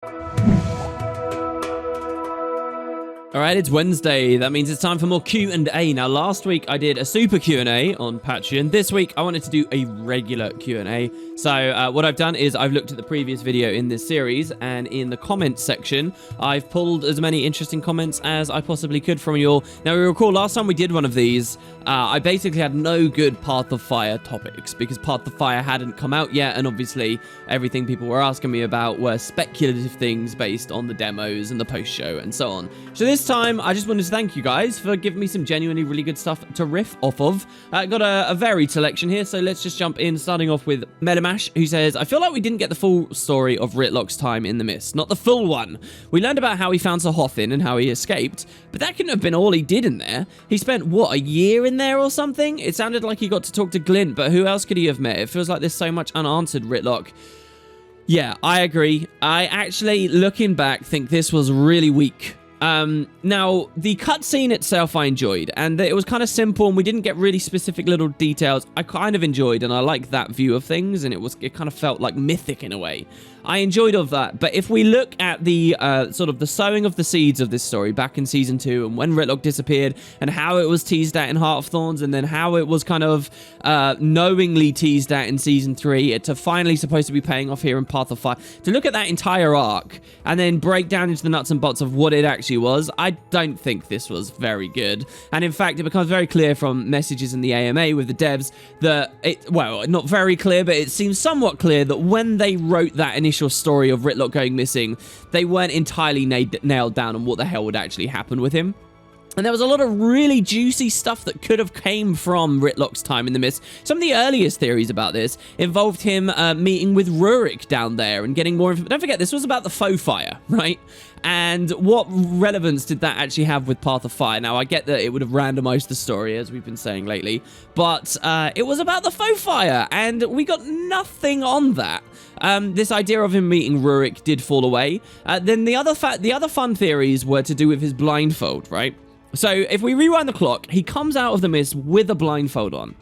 All right, it's Wednesday. That means it's time for more Q&A. Now, last week I did a super Q&A on Patreon. This week I wanted to do a regular Q&A. So what I've done is I've looked at the previous video in this series, and in the comments section, I've pulled as many interesting comments as I possibly could from you all. Now, you recall last time we did one of these, I basically had no good Path of Fire topics because Path of Fire hadn't come out yet, and obviously everything people were asking me about were speculative things based on the demos and the post-show and so on. So this time, I just wanted to thank you guys for giving me some genuinely really good stuff to riff off of. Got a varied selection here, so let's just jump in, starting off with Melamash, who says, I feel like we didn't get the full story of Ritlock's time in the Mist. Not the full one. We learned about how he found Sahothin and how he escaped, but that couldn't have been all he did in there. He spent, what, a year in there or something? It sounded like he got to talk to Glint, but who else could he have met? It feels like there's so much unanswered Ritlock. Yeah, I agree. I actually, looking back, think this was really weak. Now, the cutscene itself I enjoyed, and it was kind of simple, and we didn't get really specific little details. I kind of enjoyed, and I like that view of things, and it kind of felt like mythic in a way. I enjoyed all of that, but if we look at the sort of the sowing of the seeds of this story back in Season 2, and when Ritlock disappeared, and how it was teased at in Heart of Thorns, and then how it was kind of knowingly teased at in Season 3, to finally supposed to be paying off here in Path of Fire, to look at that entire arc, and then break down into the nuts and bolts of what it actually was, I don't think this was very good. And in fact, it becomes very clear from messages in the AMA with the devs that well, not very clear, but it seems somewhat clear that when they wrote that initial story of Ritlock going missing, they weren't entirely nailed down on what the hell would actually happen with him. And there was a lot of really juicy stuff that could have came from Ritlock's time in the Mist. Some of the earliest theories about this involved him meeting with Rurik down there and getting more information. Don't forget, this was about the faux fire, right? And what relevance did that actually have with Path of Fire? Now, I get that it would have randomized the story, as we've been saying lately, but it was about the faux fire, and we got nothing on that. This idea of him meeting Rurik did fall away. Then the other fun theories were to do with his blindfold, right? So if we rewind the clock, he comes out of the Mist with a blindfold on.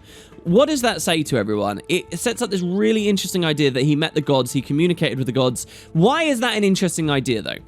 What does that say to everyone? It sets up this really interesting idea that he met the gods, he communicated with the gods. Why is that an interesting idea, though?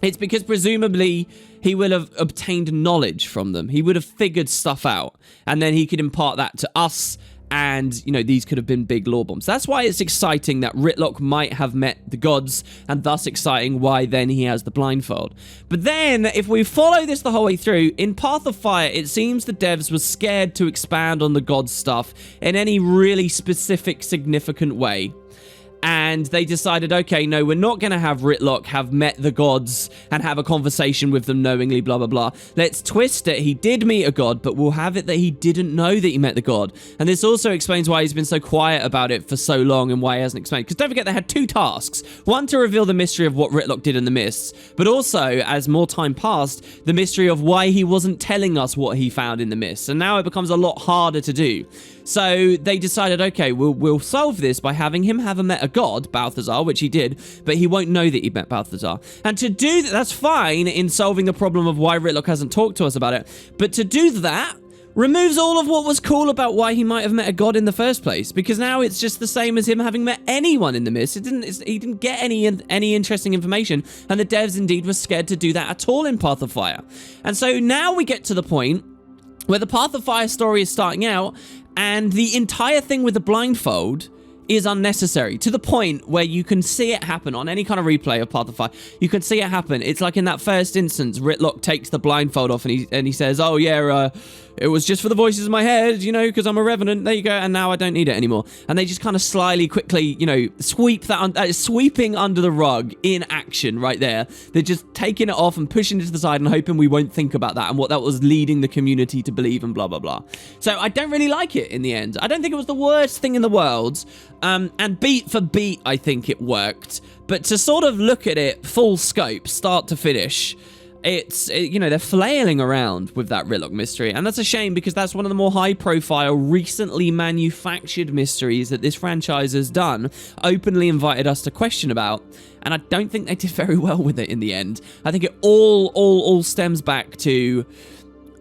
It's because presumably he will have obtained knowledge from them. He would have figured stuff out, and then he could impart that to us. And, you know, these could have been big lore bombs. That's why it's exciting that Ritlock might have met the gods, and thus exciting why then he has the blindfold. But then, if we follow this the whole way through, in Path of Fire, it seems the devs were scared to expand on the gods stuff in any really specific, significant way. And they decided, okay, no, we're not going to have Ritlock have met the gods and have a conversation with them knowingly, blah, blah, blah. Let's twist it. He did meet a god, but we'll have it that he didn't know that he met the god. And this also explains why he's been so quiet about it for so long and why he hasn't explained. Because don't forget, they had two tasks. One, to reveal the mystery of what Ritlock did in the Mists, but also, as more time passed, the mystery of why he wasn't telling us what he found in the Mists. And now it becomes a lot harder to do. So they decided, okay, we'll solve this by having him have met a god, Balthazar, which he did, but he won't know that he met Balthazar. And to do that, that's fine in solving the problem of why Ritlock hasn't talked to us about it. But to do that removes all of what was cool about why he might have met a god in the first place, because now it's just the same as him having met anyone in the Mist. He didn't get any interesting information, and the devs indeed were scared to do that at all in Path of Fire. And so now we get to the point where the Path of Fire story is starting out, and the entire thing with the blindfold is unnecessary, to the point where you can see it happen on any kind of replay of Path of Fire. You can see it happen. It's like in that first instance, Ritlock takes the blindfold off and he says, oh yeah, it was just for the voices in my head, you know, because I'm a revenant. There you go. And now I don't need it anymore. And they just kind of slyly, quickly, you know, sweep that, sweeping under the rug in action right there. They're just taking it off and pushing it to the side and hoping we won't think about that and what that was leading the community to believe and blah, blah, blah. So I don't really like it in the end. I don't think it was the worst thing in the world. And beat for beat, I think it worked. But to sort of look at it full scope, start to finish, you know, they're flailing around with that Ritlock mystery. And that's a shame, because that's one of the more high-profile, recently manufactured mysteries that this franchise has done, openly invited us to question about. And I don't think they did very well with it in the end. I think it all stems back to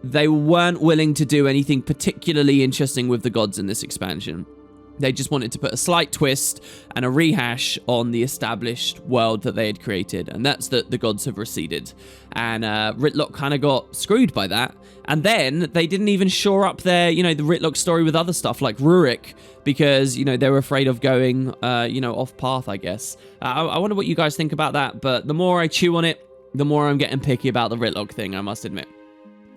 they weren't willing to do anything particularly interesting with the gods in this expansion. They just wanted to put a slight twist and a rehash on the established world that they had created, and that's that the gods have receded. And Ritlock kind of got screwed by that. And then they didn't even shore up their, the Ritlock story with other stuff like Rurik, because, they were afraid of going, off path, I guess. I wonder what you guys think about that, but the more I chew on it, the more I'm getting picky about the Ritlock thing, I must admit.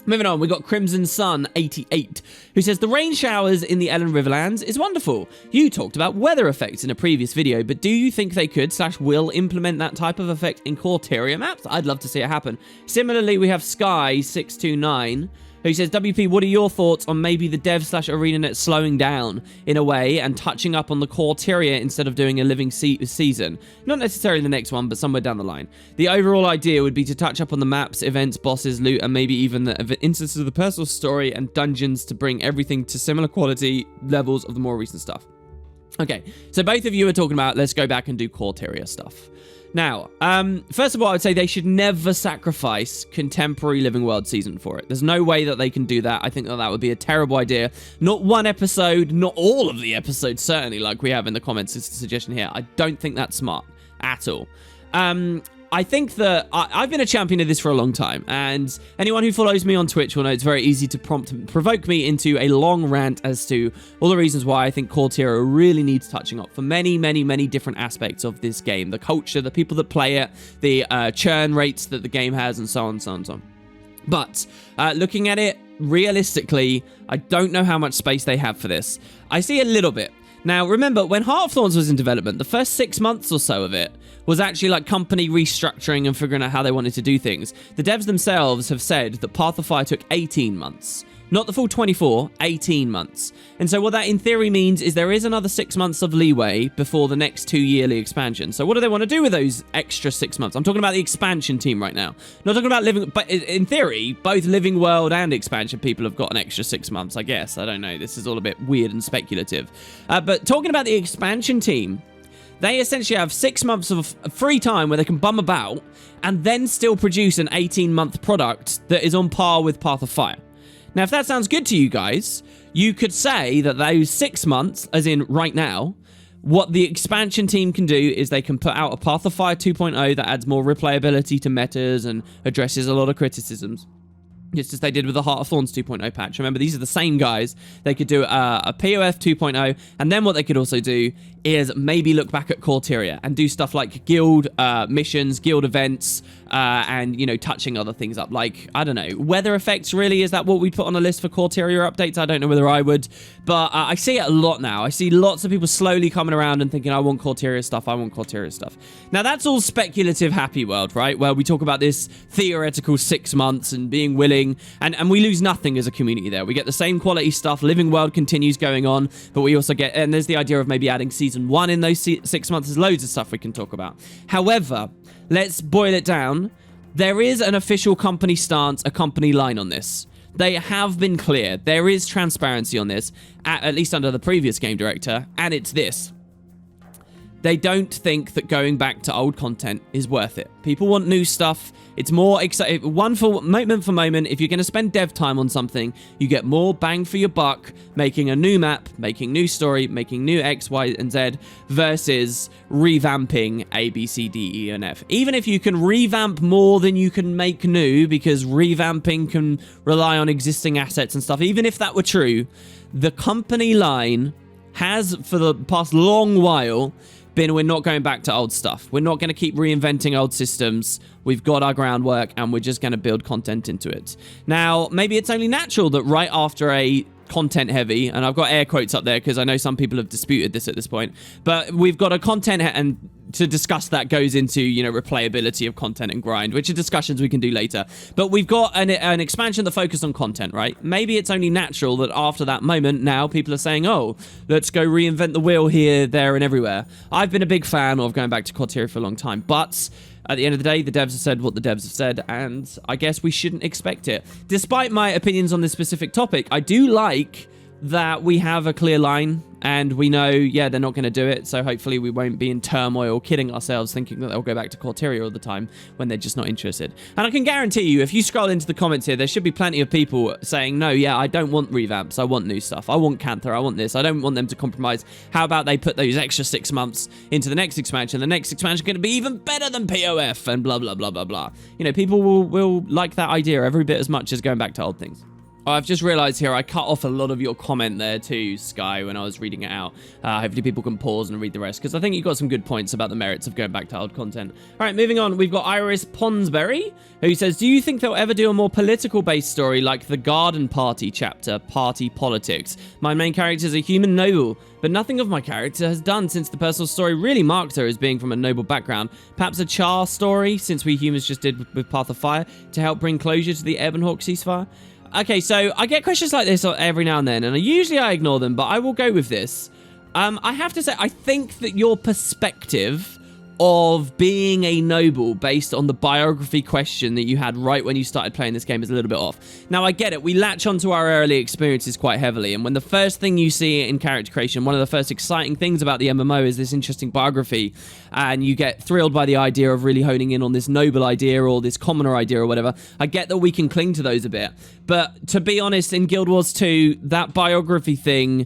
Moving on, we got Crimson Sun 88, who says, the rain showers in the Ellen Riverlands is wonderful. You talked about weather effects in a previous video, but do you think they could / will implement that type of effect in Corteria maps? I'd love to see it happen. Similarly, we have Sky629, who says, WP, what are your thoughts on maybe the dev / ArenaNet slowing down in a way and touching up on the Corteria instead of doing a living season? Not necessarily the next one, but somewhere down the line. The overall idea would be to touch up on the maps, events, bosses, loot, and maybe even the instances of the personal story and dungeons to bring everything to similar quality levels of the more recent stuff. Okay, so both of you are talking about let's go back and do Corteria stuff. Now, first of all, I would say they should never sacrifice Contemporary Living World Season for it. There's no way that they can do that. I think that would be a terrible idea. Not one episode, not all of the episodes, certainly, like we have in the comments. It's a suggestion here. I don't think that's smart at all. I think that I've been a champion of this for a long time, and anyone who follows me on Twitch will know it's very easy to provoke me into a long rant as to all the reasons why I think Corteria really needs touching up for many, many, many different aspects of this game. The culture, the people that play it, the churn rates that the game has, and so on, so on, so on. But looking at it realistically, I don't know how much space they have for this. I see a little bit. Now, remember, when Heart of Thorns was in development, the first 6 months or so of it was actually like company restructuring and figuring out how they wanted to do things. The devs themselves have said that Path of Fire took 18 months. Not the full 24, 18 months. And so what that in theory means is there is another 6 months of leeway before the next 2 yearly expansion. So what do they want to do with those extra 6 months? I'm talking about the expansion team right now. Not talking about living, but in theory, both Living World and expansion people have got an extra 6 months, I guess. I don't know. This is all a bit weird and speculative. But talking about the expansion team, they essentially have 6 months of free time where they can bum about and then still produce an 18-month product that is on par with Path of Fire. Now, if that sounds good to you guys, you could say that those 6 months, as in right now, what the expansion team can do is they can put out a Path of Fire 2.0 that adds more replayability to metas and addresses a lot of criticisms. Just as they did with the Heart of Thorns 2.0 patch. Remember, these are the same guys. They could do a POF 2.0, and then what they could also do is maybe look back at Corteria and do stuff like guild missions, guild events, and, touching other things up. Like, I don't know, weather effects, really? Is that what we put on a list for Corteria updates? I don't know whether I would, but I see it a lot now. I see lots of people slowly coming around and thinking, I want Corteria stuff, I want Corteria stuff. Now, that's all speculative happy world, right? Where we talk about this theoretical 6 months and being willing, and we lose nothing as a community there. We get the same quality stuff. Living World continues going on, but we also get, and there's the idea of maybe adding Season 1 in those 6 months. There's loads of stuff we can talk about. However, let's boil it down. There is an official company stance, a company line on this. They have been clear. There is transparency on this, at least under the previous game director, and it's this. They don't think that going back to old content is worth it. People want new stuff. It's more exciting. Moment for moment, if you're going to spend dev time on something, you get more bang for your buck making a new map, making new story, making new X, Y, and Z versus revamping A, B, C, D, E, and F. Even if you can revamp more than you can make new, because revamping can rely on existing assets and stuff, even if that were true, the company line has, for the past long while, we're not going back to old stuff. We're not going to keep reinventing old systems. We've got our groundwork, and we're just going to build content into it. Now, maybe it's only natural that right after a content heavy, and I've got air quotes up there because I know some people have disputed this at this point, but we've got a content, and to discuss that goes into, replayability of content and grind, which are discussions we can do later. But we've got an expansion that focused on content, right? Maybe it's only natural that after that moment, now people are saying, oh, let's go reinvent the wheel here, there, and everywhere. I've been a big fan of going back to Corteria for a long time, but at the end of the day, the devs have said what the devs have said, and I guess we shouldn't expect it. Despite my opinions on this specific topic, I do like that we have a clear line And we know, yeah, they're not going to do it, so hopefully we won't be in turmoil, kidding ourselves, thinking that they'll go back to Corteria all the time when they're just not interested. And I can guarantee you, if you scroll into the comments here, there should be plenty of people saying, no, yeah, I don't want revamps, I want new stuff, I want Cantha, I want this, I don't want them to compromise. How about they put those extra 6 months into the next expansion? The next expansion is going to be even better than POF, and blah, blah, blah, blah, blah. You know, people will like that idea every bit as much as going back to old things. Oh, I've just realized here I cut off a lot of your comment there too, Sky, when I was reading it out. Hopefully people can pause and read the rest, because I think you got some good points about the merits of going back to old content. All right, moving on. We've got Iris Ponsberry, who says, do you think they'll ever do a more political-based story like the Garden Party chapter, Party Politics? My main character is a human noble, but nothing of my character has done since the personal story really marked her as being from a noble background. Perhaps a Char story, since we humans just did with Path of Fire, to help bring closure to the Ebonhawk ceasefire? Okay, so I get questions like this every now and then, and usually I ignore them, but I will go with this. I have to say, I think that your perspective of being a noble based on the biography question that you had right when you started playing this game is a little bit off. Now, I get it. We latch onto our early experiences quite heavily, and when the first thing you see in character creation, one of the first exciting things about the MMO is this interesting biography, and you get thrilled by the idea of really honing in on this noble idea or this commoner idea or whatever. I get that we can cling to those a bit, but to be honest, in Guild Wars 2, that biography thing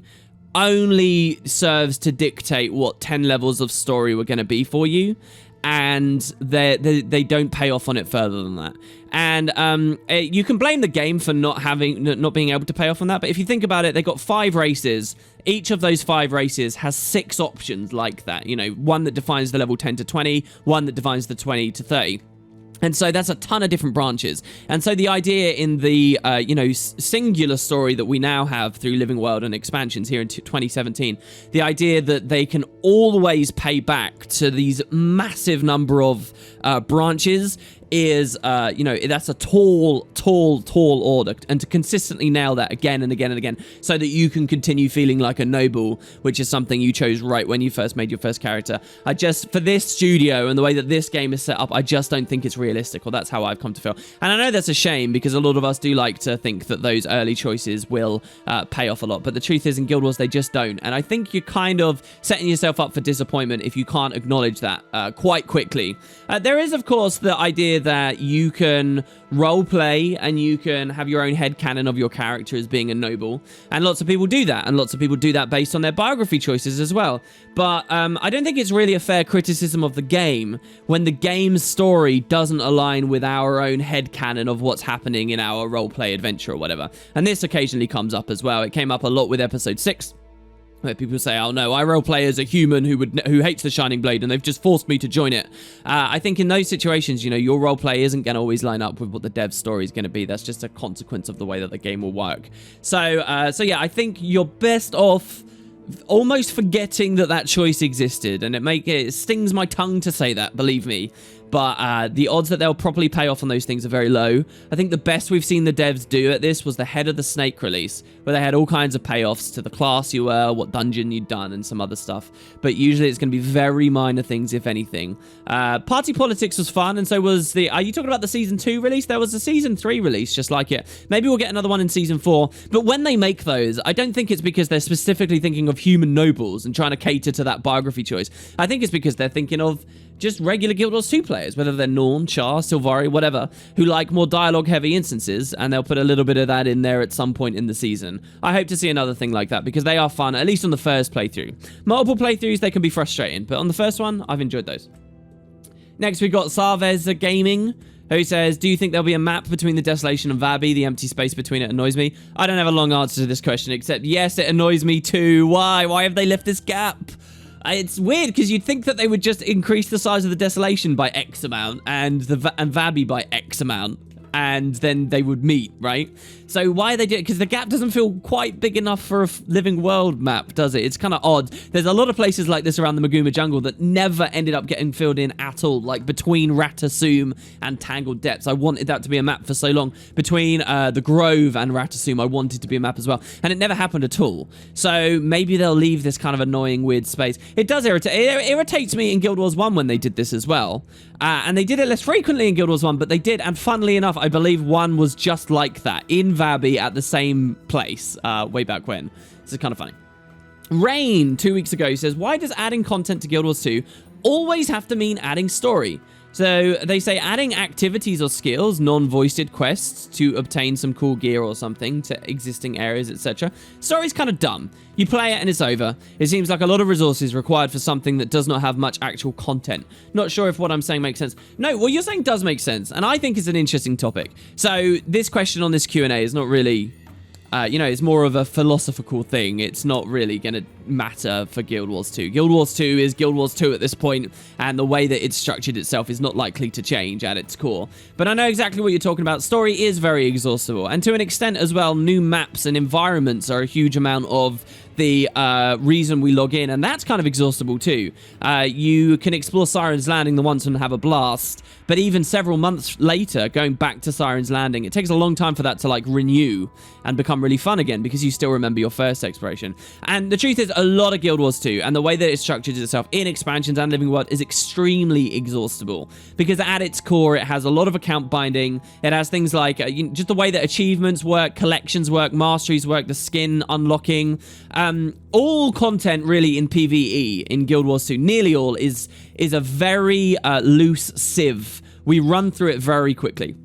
only serves to dictate what 10 levels of story were going to be for you, and they don't pay off on it further than that. And you can blame the game for not being able to pay off on that, but if you think about it, they got 5 races. Each of those 5 races has 6 options like that. You know, one that defines the level 10 to 20, one that defines the 20 to 30. And so that's a ton of different branches. And so the idea in the, singular story that we now have through Living World and expansions here in 2017, the idea that they can always pay back to these massive number of branches is, that's a tall order. And to consistently nail that again and again and again so that you can continue feeling like a noble, which is something you chose right when you first made your first character. For this studio and the way that this game is set up, I just don't think it's realistic, or that's how I've come to feel. And I know that's a shame, because a lot of us do like to think that those early choices will pay off a lot. But the truth is, in Guild Wars, they just don't. And I think you're kind of setting yourself up for disappointment if you can't acknowledge that quite quickly. There is, of course, the idea that you can role play and you can have your own headcanon of your character as being a noble, and lots of people do that, and lots of people do that based on their biography choices as well. But I don't think it's really a fair criticism of the game when the game's story doesn't align with our own headcanon of what's happening in our roleplay adventure or whatever. And this occasionally comes up as well. It came up a lot with episode 6. Where people say, oh no, I roleplay as a human who hates the Shining Blade and they've just forced me to join it. I think in those situations, your roleplay isn't going to always line up with what the dev's story is going to be. That's just a consequence of the way that the game will work. So yeah, I think you're best off almost forgetting that choice existed, and it stings my tongue to say that, believe me. But the odds that they'll properly pay off on those things are very low. I think the best we've seen the devs do at this was the Head of the Snake release, where they had all kinds of payoffs to the class you were, what dungeon you'd done, and some other stuff. But usually it's going to be very minor things, if anything. Party Politics was fun, and so was the... Are you talking about the Season 2 release? There was a Season 3 release just like it. Maybe we'll get another one in Season 4. But when they make those, I don't think it's because they're specifically thinking of human nobles and trying to cater to that biography choice. I think it's because they're thinking of just regular Guild Wars 2 players, whether they're Norn, Char, Sylvari, whatever, who like more dialogue-heavy instances, and they'll put a little bit of that in there at some point in the season. I hope to see another thing like that, because they are fun, at least on the first playthrough. Multiple playthroughs, they can be frustrating, but on the first one, I've enjoyed those. Next, we've got Sarvez Gaming, who says, do you think there'll be a map between the Desolation and Vabi? The empty space between it annoys me. I don't have a long answer to this question, except yes, it annoys me too. Why? Why have they left this gap? It's weird, because you'd think that they would just increase the size of the Desolation by X amount and Vabi by X amount, and then they would meet, right? So why they do it? Because the gap doesn't feel quite big enough for a Living World map, does it? It's kind of odd. There's a lot of places like this around the Maguma jungle that never ended up getting filled in at all, like between Ratasum and Tangled Depths. I wanted that to be a map for so long. Between the Grove and Ratasum, I wanted to be a map as well, and it never happened at all. So maybe they'll leave this kind of annoying, weird space. It does irritate. It irritates me in Guild Wars 1 when they did this as well. And they did it less frequently in Guild Wars 1, but they did, and funnily enough, I believe 1 was just like that, in Vabi at the same place way back when. This is kind of funny. Rain, 2 weeks ago, says, why does adding content to Guild Wars 2 always have to mean adding story? So they say adding activities or skills, non-voiced quests to obtain some cool gear or something to existing areas, etc. Story's kind of dumb. You play it and it's over. It seems like a lot of resources required for something that does not have much actual content. Not sure if what I'm saying makes sense. No, what you're saying does make sense, and I think it's an interesting topic. So this question on this Q&A is not really... it's more of a philosophical thing. It's not really going to matter for Guild Wars 2. Guild Wars 2 is Guild Wars 2 at this point, and the way that it's structured itself is not likely to change at its core. But I know exactly what you're talking about. Story is very exhaustible, and to an extent as well, new maps and environments are a huge amount of the reason we log in, and that's kind of exhaustible too. You can explore Siren's Landing the once and have a blast, but even several months later, going back to Siren's Landing, it takes a long time for that to like renew and become really fun again, because you still remember your first exploration. And the truth is, a lot of Guild Wars 2 and the way that it's structured itself in expansions and Living World is extremely exhaustible, because at its core it has a lot of account binding. It has things like just the way that achievements work, collections work, masteries work, the skin unlocking. All content really in PvE in Guild Wars 2, nearly all, is a very loose sieve. We run through it very quickly.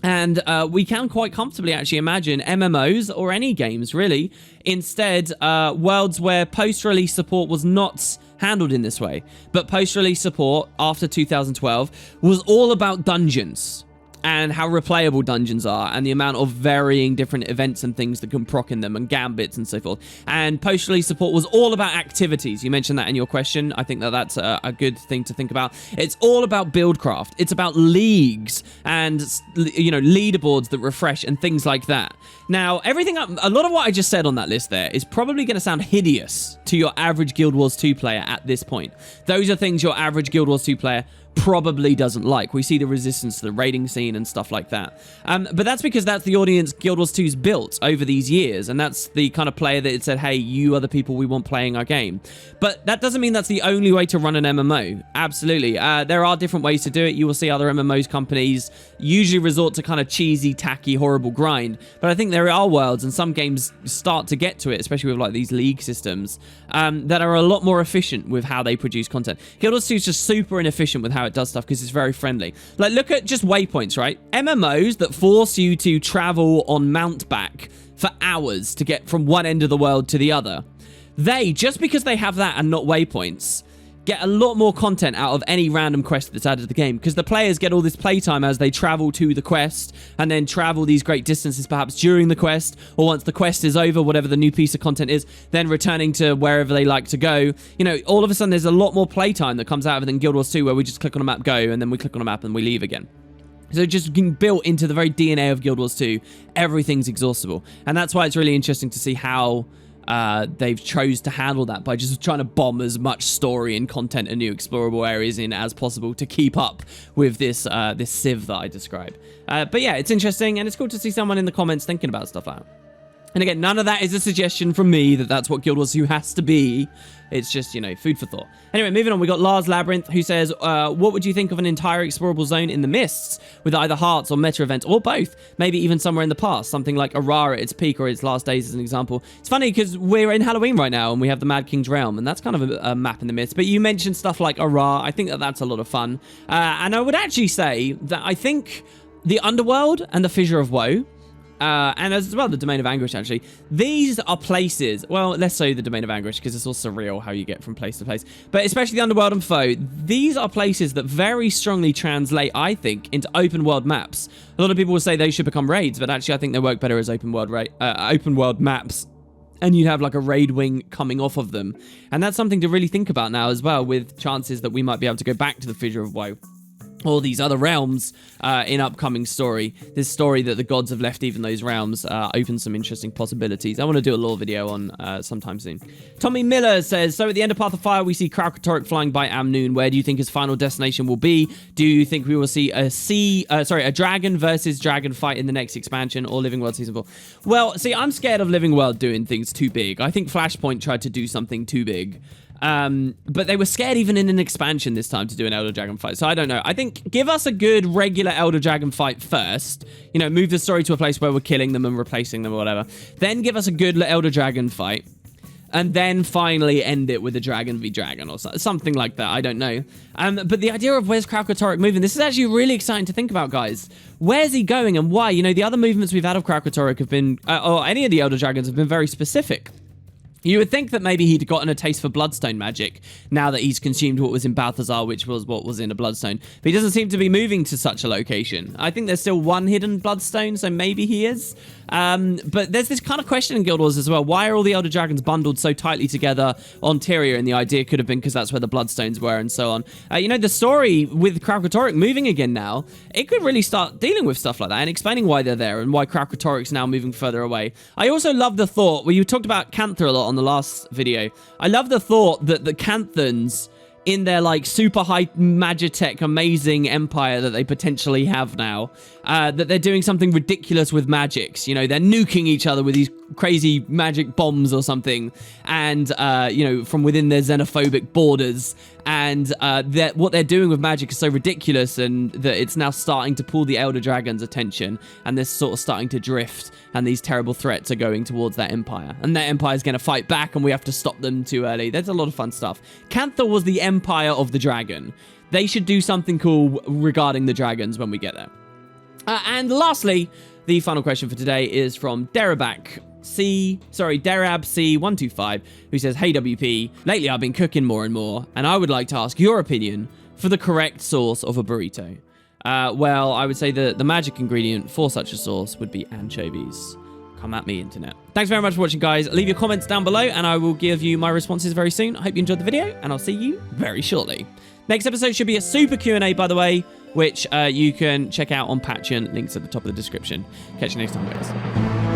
And we can quite comfortably actually imagine MMOs, or any games really, instead worlds where post-release support was not handled in this way. But post-release support after 2012 was all about dungeons, and how replayable dungeons are, and the amount of varying different events and things that can proc in them, and gambits and so forth. And post-release support was all about activities. You mentioned that in your question. I think that that's a good thing to think about. It's all about buildcraft. It's about leagues and, leaderboards that refresh and things like that. Now, a lot of what I just said on that list there is probably going to sound hideous to your average Guild Wars 2 player at this point. Those are things your average Guild Wars 2 player probably doesn't like. We see the resistance to the raiding scene and stuff like that. But that's because that's the audience Guild Wars 2's built over these years, and that's the kind of player that it said, hey, you are the people we want playing our game. But that doesn't mean that's the only way to run an MMO. Absolutely. There are different ways to do it. You will see other MMOs companies usually resort to kind of cheesy, tacky, horrible grind. But I think there are worlds, and some games start to get to it, especially with like these league systems, that are a lot more efficient with how they produce content. Guild Wars 2 is just super inefficient with how it does stuff, because it's very friendly. Like, look at just waypoints, right? MMOs that force you to travel on mountback for hours to get from one end of the world to the other. They, just because they have that and not waypoints, get a lot more content out of any random quest that's added to the game, because the players get all this playtime as they travel to the quest, and then travel these great distances perhaps during the quest, or once the quest is over, whatever the new piece of content is, then returning to wherever they like to go. All of a sudden there's a lot more playtime that comes out of it than Guild Wars 2, where we just click on a map, go, and then we click on a map and we leave again. So just being built into the very DNA of Guild Wars 2, everything's exhaustible. And that's why it's really interesting to see how they've chose to handle that by just trying to bomb as much story and content and new explorable areas in as possible to keep up with this sieve that I described. But yeah, it's interesting, and it's cool to see someone in the comments thinking about stuff like that. And again, none of that is a suggestion from me that that's what Guild Wars 2 has to be. It's just, food for thought. Anyway, moving on, we got Lars Labyrinth, who says, what would you think of an entire explorable zone in the Mists with either hearts or meta events, or both? Maybe even somewhere in the past, something like Aurora at its peak or its last days as an example. It's funny because we're in Halloween right now and we have the Mad King's Realm, and that's kind of a map in the Mists. But you mentioned stuff like Aurora. I think that that's a lot of fun. And I would actually say that I think the Underworld and the Fissure of Woe, and as well the Domain of Anguish, actually, these are places, well, let's say the Domain of Anguish, because it's all surreal how you get from place to place, but especially the Underworld and Foe, these are places that very strongly translate, I think, into open world maps. A lot of people will say they should become raids, but actually I think they work better as open world maps, and you'd have like a raid wing coming off of them. And that's something to really think about now as well, with chances that we might be able to go back to the Fissure of Woe or these other realms in upcoming story. This story that the gods have left even those realms opens some interesting possibilities. I want to do a lore video on sometime soon. Tommy Miller says, so at the end of Path of Fire, we see Kralkatorrik flying by Amnoon. Where do you think his final destination will be? Do you think we will see a dragon versus dragon fight in the next expansion, or Living World Season 4? Well, see, I'm scared of Living World doing things too big. I think Flashpoint tried to do something too big. But they were scared even in an expansion this time to do an Elder Dragon fight. So I don't know. I think give us a good regular Elder Dragon fight first. Move the story to a place where we're killing them and replacing them or whatever. Then give us a good Elder Dragon fight. and then finally end it with a dragon v dragon or something like that. I don't know. But the idea of where's Kralkatorrik moving, this is actually really exciting to think about, guys. Where's he going and why? You know, the other movements we've had of Kralkatorrik have been, or any of the Elder Dragons have been very specific. You would think that maybe he'd gotten a taste for Bloodstone magic now that he's consumed what was in Balthazar, which was what was in a Bloodstone. But he doesn't seem to be moving to such a location. I think there's still one hidden Bloodstone, so maybe he is. But there's this kind of question in Guild Wars as well. Why are all the Elder Dragons bundled so tightly together on Tyria? And the idea could have been because that's where the Bloodstones were and so on. You know, the story with Kralkatorrik moving again now, it could really start dealing with stuff like that and explaining why they're there and why Kralkatorrik's now moving further away. I also love the thought, well, you talked about Cantha a lot on the last video. I love the thought that the Canthans, in their like super high magitech amazing empire that they potentially have now, that they're doing something ridiculous with magics. You know, they're nuking each other with these crazy magic bombs or something, and you know, from within their xenophobic borders, and what they're doing with magic is so ridiculous, and that it's now starting to pull the Elder Dragon's attention, and they're sort of starting to drift, and these terrible threats are going towards that empire, and that empire is going to fight back, and we have to stop them too early. There's a lot of fun stuff. Cantha was the empire of the dragon. They should do something cool regarding the dragons when we get there. And lastly, the final question for today is from Derab C125, who says, "Hey WP, lately I've been cooking more and more, and I would like to ask your opinion for the correct sauce of a burrito." Well, I would say the magic ingredient for such a sauce would be anchovies. Come at me, internet. Thanks very much for watching, guys. Leave your comments down below, and I will give you my responses very soon. I hope you enjoyed the video, and I'll see you very shortly. Next episode should be a super Q&A, by the way, which you can check out on Patreon. Links at the top of the description. Catch you next time, guys.